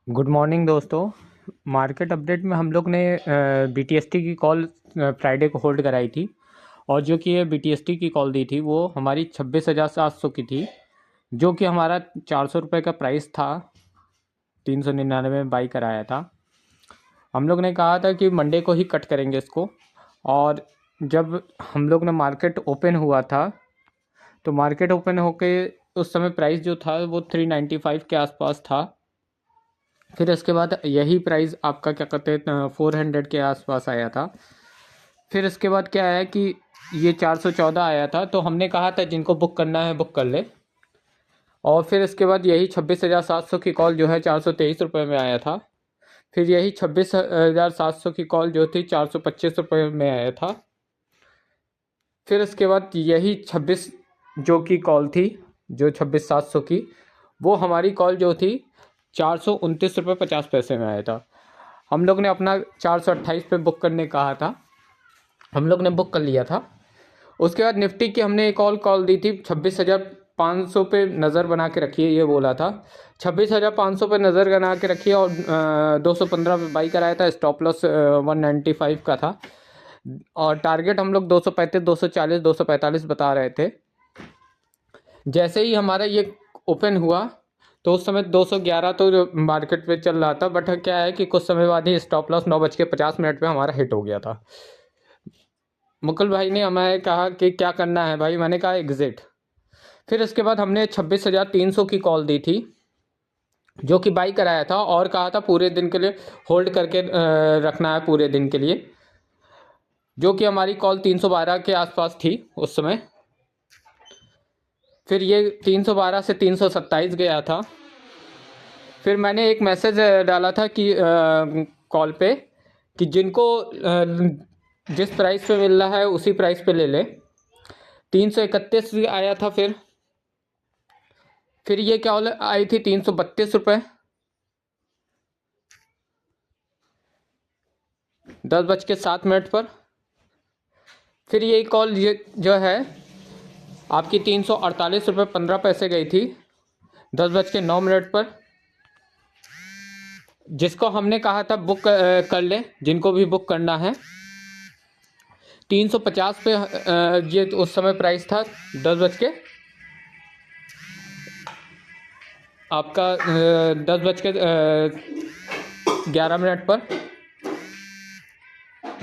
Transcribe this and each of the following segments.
Good morning दोस्तों। Market update में हम लोग ने बीटीएसटी की कॉल फ्राइडे को होल्ड कराई थी और जो कि ये बीटीएसटी की कॉल दी थी वो हमारी 26,700 की थी, जो कि हमारा 400 रुपये का प्राइस था। 399 में बाई कराया था। हम लोग ने कहा था कि मंडे को ही कट करेंगे इसको, और जब हम लोग ने मार्केट ओपन हुआ था तो मार्केट ओपन होके उस समय प्राइस जो था वो 395 के आसपास था। फिर इसके बाद यही प्राइस आपका क्या कहते हैं 400 के आसपास आया था। फिर इसके बाद क्या आया कि ये 414 आया था, तो हमने कहा था जिनको बुक करना है बुक कर ले। और फिर इसके बाद यही 26,700 की कॉल जो है 423 रुपये में आया था। फिर यही 26,700 की कॉल जो थी 425 रुपये में आया था। फिर इसके बाद यही 26 जो की कॉल थी, जो 26,700 की, वो हमारी कॉल जो थी 429 रुपये 50 पैसे में आया था। हम लोग ने अपना 428 पे बुक करने कहा था, हम लोग ने बुक कर लिया था। उसके बाद निफ्टी की हमने एक और कॉल दी थी 26,500 पे नज़र बना के रखिए, ये बोला था 26,500 पे नज़र बना के रखिए, और 215 पे बाई कराया था। स्टॉप लॉस 195 का था, और टारगेट हम लोग 235, 240, 245 बता रहे थे। जैसे ही हमारा ये ओपन हुआ तो उस समय 211 तो जो मार्केट पे चल रहा था, बट क्या है कि कुछ समय बाद ही स्टॉप लॉस 9:50 पे हमारा हिट हो गया था। मुकुल भाई ने हमें कहा कि क्या करना है भाई, मैंने कहा एग्जिट। फिर इसके बाद हमने 26,300 की कॉल दी थी, जो कि बाई कराया था, और कहा था पूरे दिन के लिए होल्ड करके रखना है पूरे दिन के लिए, जो कि हमारी कॉल 312 के आसपास थी उस समय। फिर ये 312 से 327 गया था। फिर मैंने एक मैसेज डाला था कि कॉल पे कि जिनको जिस प्राइस पे मिल रहा है उसी प्राइस पे ले ले। 331 आया था। फिर ये क्या आई थी 332 रुपये 10:07 पर। फिर ये कॉल ये जो है आपकी 348 रुपये 15 पैसे गई थी 10:09 पर, जिसको हमने कहा था बुक कर ले, जिनको भी बुक करना है। 350 पे ये उस समय प्राइस था 10:11 पर।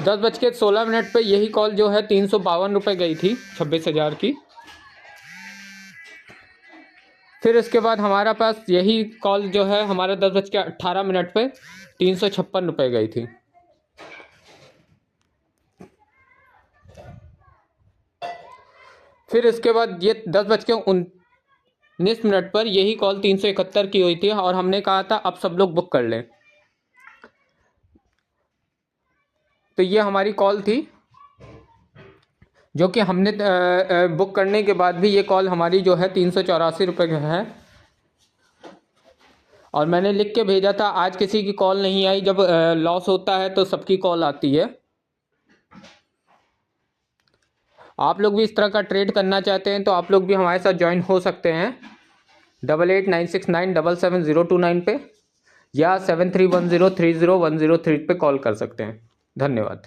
10:16 पे यही कॉल जो है 352 रुपये गई थी 26,000 की। फिर इसके बाद हमारा पास यही कॉल जो है हमारा 10:18 पे 356 रुपये गई थी। फिर इसके बाद ये 10:19 पर यही कॉल 371 की हुई थी, और हमने कहा था अब सब लोग बुक कर लें। तो ये हमारी कॉल थी, जो कि हमने बुक करने के बाद भी ये कॉल हमारी जो है 384 रुपये है। और मैंने लिख के भेजा था, आज किसी की कॉल नहीं आई। जब लॉस होता है तो सबकी कॉल आती है। आप लोग भी इस तरह का ट्रेड करना चाहते हैं तो आप लोग भी हमारे साथ ज्वाइन हो सकते हैं 8896977029 पे, या 7310301003 पे कॉल कर सकते हैं। धन्यवाद।